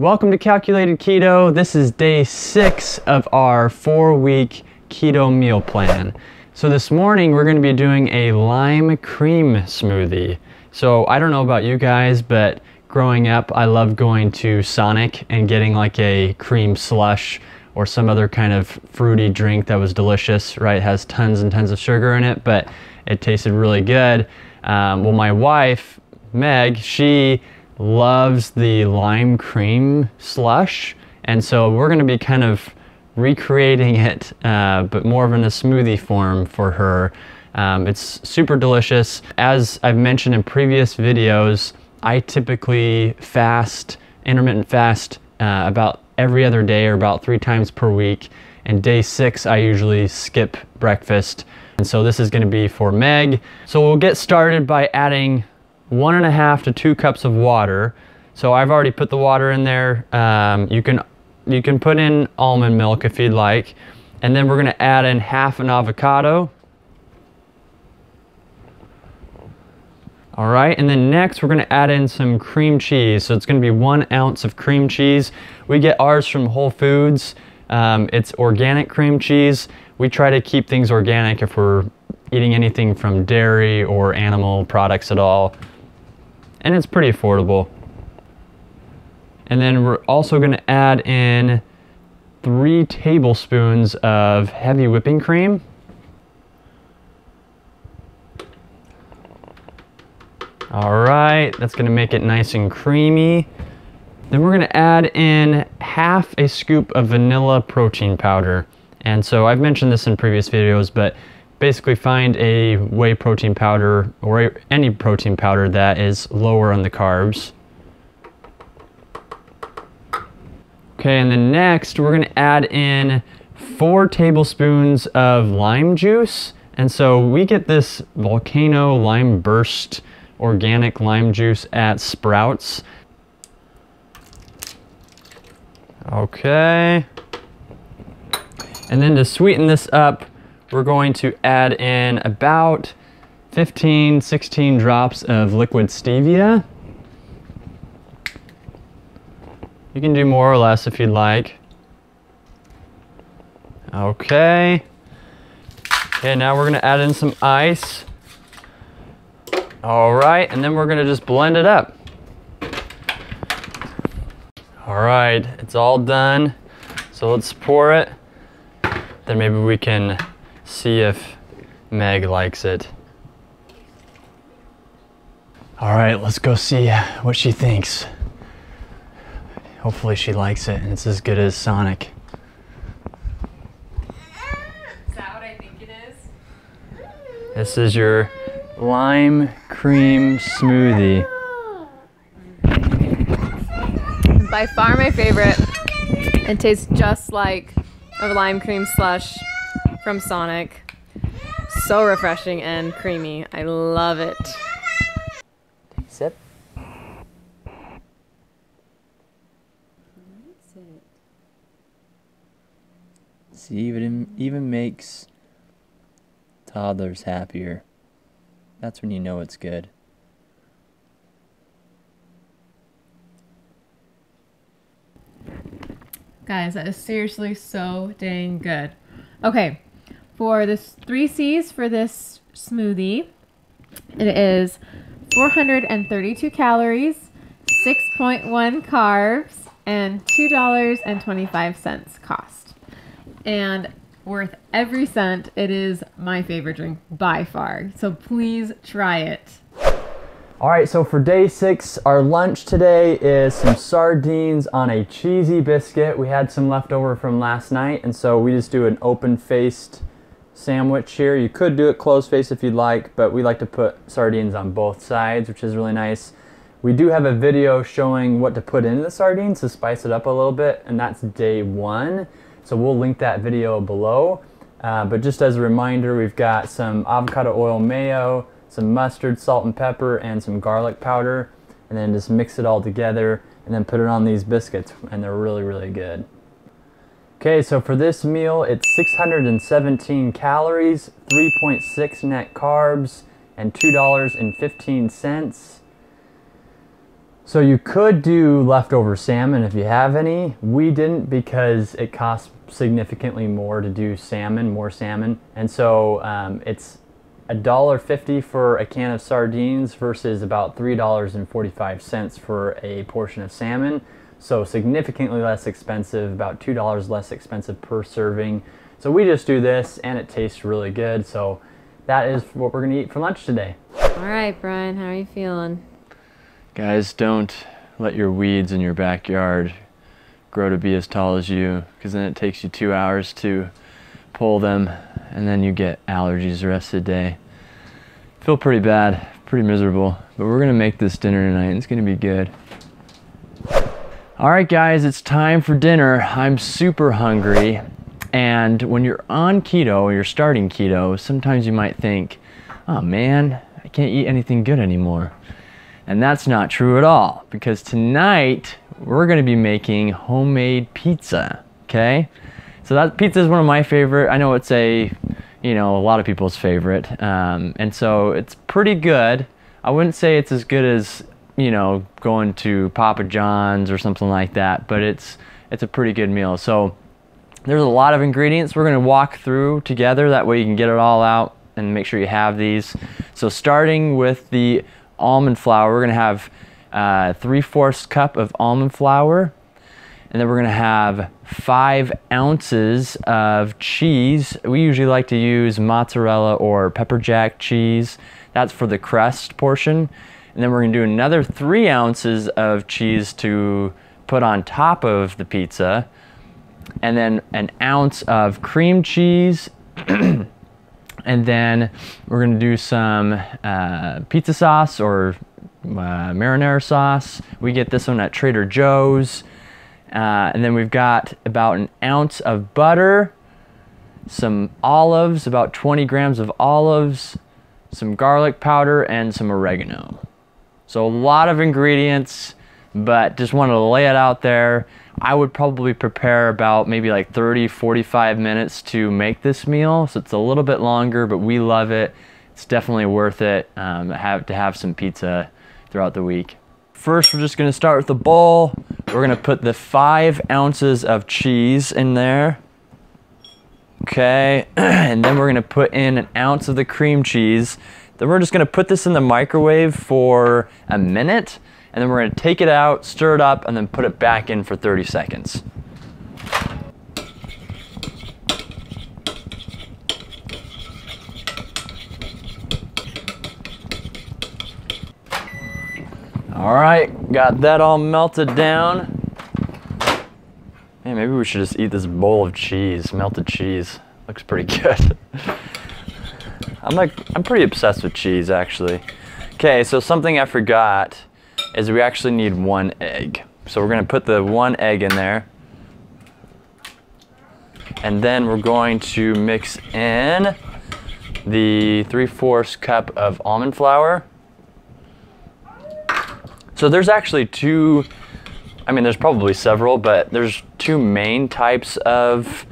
Welcome to Calculated Keto. This is day 6 of our 4-week keto meal plan. So this morning we're going to be doing a lime cream smoothie. So I don't know about you guys, but growing up I loved going to Sonic and getting like a cream slush or some other kind of fruity drink that was delicious, right? It has tons and tons of sugar in it, but it tasted really good. Well, my wife, Meg, she loves the lime cream slush, and so we're going to be kind of recreating it, but more of in a smoothie form for her. It's super delicious. As I've mentioned in previous videos, I typically fast, intermittent fast, about every other day or about 3 times per week. And day 6, I usually skip breakfast. And so this is going to be for Meg. So we'll get started by adding 1.5 to 2 cups of water. So I've already put the water in there. You can put in almond milk if you'd like. And then we're going to add in half an avocado. All right, and then next we're going to add in some cream cheese. So it's going to be 1 ounce of cream cheese. We get ours from Whole Foods. It's organic cream cheese. We try to keep things organic if we're eating anything from dairy or animal products at all. And it's pretty affordable. And then we're also going to add in 3 tablespoons of heavy whipping cream. All right, that's going to make it nice and creamy. Then we're going to add in half a scoop of vanilla protein powder. And so I've mentioned this in previous videos, but basically find a whey protein powder or any protein powder that is lower on the carbs. Okay, and then next we're going to add in 4 tablespoons of lime juice. And so we get this Volcano Lime Burst organic lime juice at Sprouts. Okay. And then to sweeten this up, we're going to add in about 15-16 drops of liquid stevia. You can do more or less if you'd like. Okay. Okay, now we're going to add in some ice. All right, and then we're going to just blend it up. All right, it's all done. So let's pour it. Then maybe we can see if Meg likes it. All right, let's go see what she thinks. Hopefully she likes it and it's as good as Sonic. Is that what I think it is? This is your lime cream smoothie. By far my favorite. It tastes just like a lime cream slush from Sonic. So refreshing and creamy. I love it. Take a sip. See, it even makes toddlers happier. That's when you know it's good. Guys, that is seriously so dang good. Okay, for this 3 C's for this smoothie, it is 432 calories, 6.1 carbs, and $2.25 cost. And worth every cent. It is my favorite drink by far. So please try it. All right, so for day 6, our lunch today is some sardines on a cheesy biscuit. We had some left over from last night, and so we just do an open-faced sandwich here. You could do it closed-faced if you'd like, but we like to put sardines on both sides, which is really nice. We do have a video showing what to put in the sardines to spice it up a little bit, and that's day 1. So we'll link that video below. But just as a reminder, we've got some avocado oil mayo, some mustard, salt and pepper, and some garlic powder. And then just mix it all together and then put it on these biscuits, and they're really, really good. Okay, so for this meal, it's 617 calories, 3.6 net carbs, and $2.15. So you could do leftover salmon if you have any. We didn't because it costs significantly more to do more salmon. And so it's $1.50 for a can of sardines versus about $3.45 for a portion of salmon. So significantly less expensive, about $2 less expensive per serving. So we just do this and it tastes really good. So that is what we're gonna eat for lunch today. All right, Brian, how are you feeling? Guys, don't let your weeds in your backyard grow to be as tall as you, because then it takes you 2 hours to pull them and then you get allergies the rest of the day. Feel pretty bad, pretty miserable, but we're gonna make this dinner tonight and it's gonna be good. All right guys, it's time for dinner. I'm super hungry, and when you're on keto or you're starting keto, sometimes you might think, oh man, I can't eat anything good anymore. And that's not true at all, because tonight we're gonna be making homemade pizza, okay? So that pizza is one of my favorite. I know it's a lot of people's favorite. And so it's pretty good. I wouldn't say it's as good as, going to Papa John's or something like that, but it's a pretty good meal. So there's a lot of ingredients we're gonna walk through together. That way you can get it all out and make sure you have these. So starting with the almond flour, we're gonna have 3/4 cup of almond flour, and then we're gonna have 5 ounces of cheese. We usually like to use mozzarella or pepper jack cheese. That's for the crust portion. And then we're gonna do another 3 ounces of cheese to put on top of the pizza, and then an ounce of cream cheese. And then we're gonna do some pizza sauce or marinara sauce. We get this one at Trader Joe's. And then we've got about an ounce of butter, some olives, about 20 grams of olives, some garlic powder, and some oregano. So a lot of ingredients, but just wanted to lay it out there. I would probably prepare about maybe like 30-45 minutes to make this meal. So it's a little bit longer, but we love it. It's definitely worth it to have some pizza throughout the week. First, we're just gonna start with the bowl. We're gonna put the 5 ounces of cheese in there. Okay, and then we're gonna put in an ounce of the cream cheese. Then we're just gonna put this in the microwave for a minute, and then we're gonna take it out, stir it up, and then put it back in for 30 seconds. All right, got that all melted down. Man, maybe we should just eat this bowl of cheese, melted cheese. Looks pretty good. I'm pretty obsessed with cheese, actually. Okay, so something I forgot is we actually need 1 egg. So we're gonna put the 1 egg in there. And then we're going to mix in the 3/4 cup of almond flour. So there's actually there's probably several, but there's 2 main types of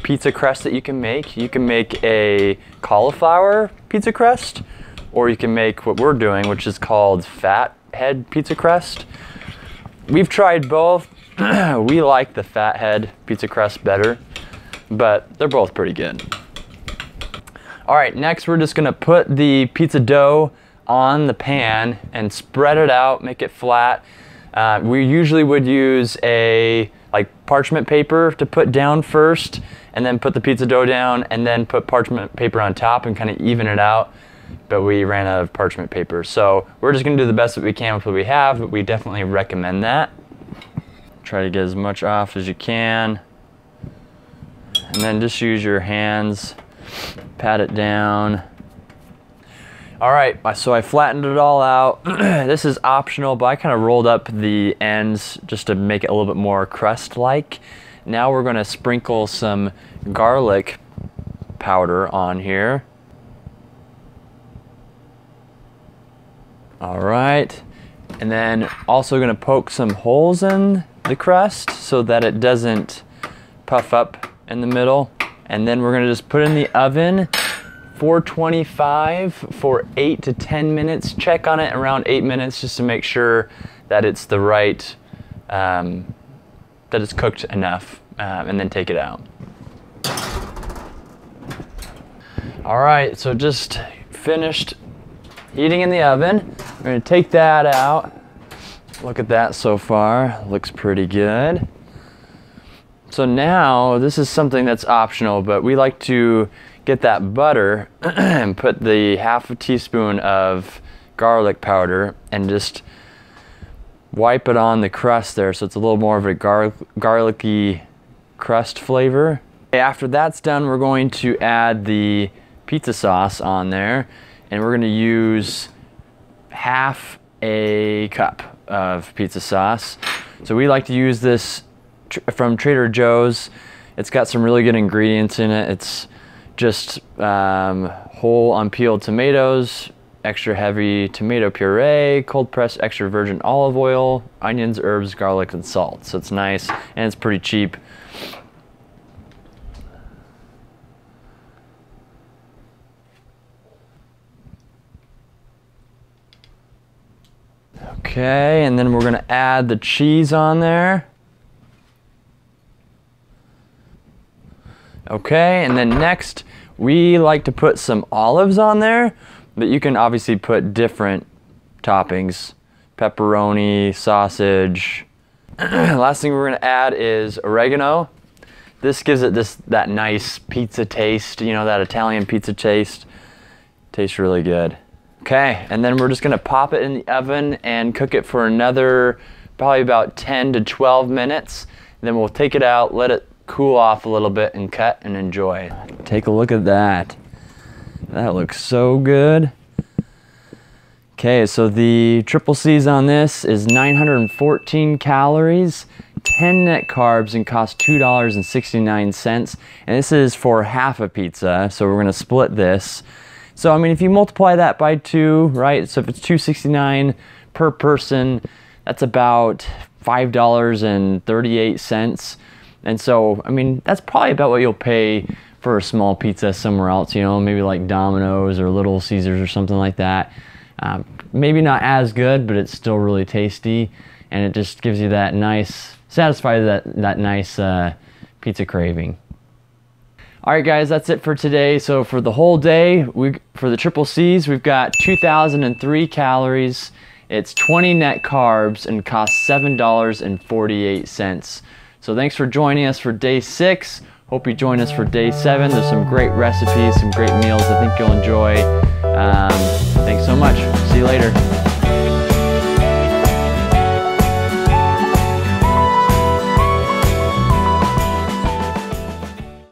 pizza crust that you can make. You can make a cauliflower pizza crust, or you can make what we're doing, which is called Fathead Pizza crust. We've tried both. We like the Fathead pizza crust better, but they're both pretty good. All right, next we're just gonna put the pizza dough on the pan and spread it out, make it flat. We usually would use a parchment paper to put down first, and then put the pizza dough down, and then put parchment paper on top and kind of even it out. But we ran out of parchment paper. So we're just gonna do the best that we can with what we have, but we definitely recommend that. Try to get as much off as you can. And then just use your hands, pat it down. All right, so I flattened it all out. This is optional, but I kind of rolled up the ends just to make it a little bit more crust-like. Now we're gonna sprinkle some garlic powder on here. All right, and then also gonna poke some holes in the crust so that it doesn't puff up in the middle. And then we're gonna just put it in the oven, 425 for 8 to 10 minutes. Check on it around 8 minutes just to make sure that it's the right, that it's cooked enough, and then take it out. All right, so just finished heating in the oven. We're gonna take that out. Look at that so far, looks pretty good. So now, this is something that's optional, but we like to get that butter and put the half a teaspoon of garlic powder and just wipe it on the crust there so it's a little more of a garlicky crust flavor. After that's done, we're going to add the pizza sauce on there, and we're gonna use half a cup of pizza sauce. So we like to use this from Trader Joe's. It's got some really good ingredients in it. It's just whole unpeeled tomatoes, extra heavy tomato puree, cold pressed extra virgin olive oil, onions, herbs, garlic, and salt. So it's nice and it's pretty cheap. Okay, and then we're gonna add the cheese on there. Okay, and then next, we like to put some olives on there, but you can obviously put different toppings, pepperoni, sausage. Last thing we're gonna add is oregano. This gives it that nice pizza taste, you know, that Italian pizza taste. Tastes really good. Okay, and then we're just gonna pop it in the oven and cook it for another probably about 10 to 12 minutes. And then we'll take it out, let it cool off a little bit, and cut and enjoy. Take a look at that. That looks so good. Okay, so the triple C's on this is 914 calories, 10 net carbs, and costs $2.69. And this is for half a pizza, so we're gonna split this. So I mean, if you multiply that by 2, right? So if it's $2.69 per person, that's about $5.38. And so, I mean, that's probably about what you'll pay for a small pizza somewhere else, you know, maybe like Domino's or Little Caesars or something like that. Maybe not as good, but it's still really tasty. And it just gives you that nice, satisfies that nice pizza craving. All right, guys, that's it for today. So for the whole day, for the triple C's, we've got 2,003 calories. It's 20 net carbs and costs $7.48. So thanks for joining us for day 6. Hope you join us for day 7. There's some great recipes, some great meals I think you'll enjoy. Thanks so much. See you later.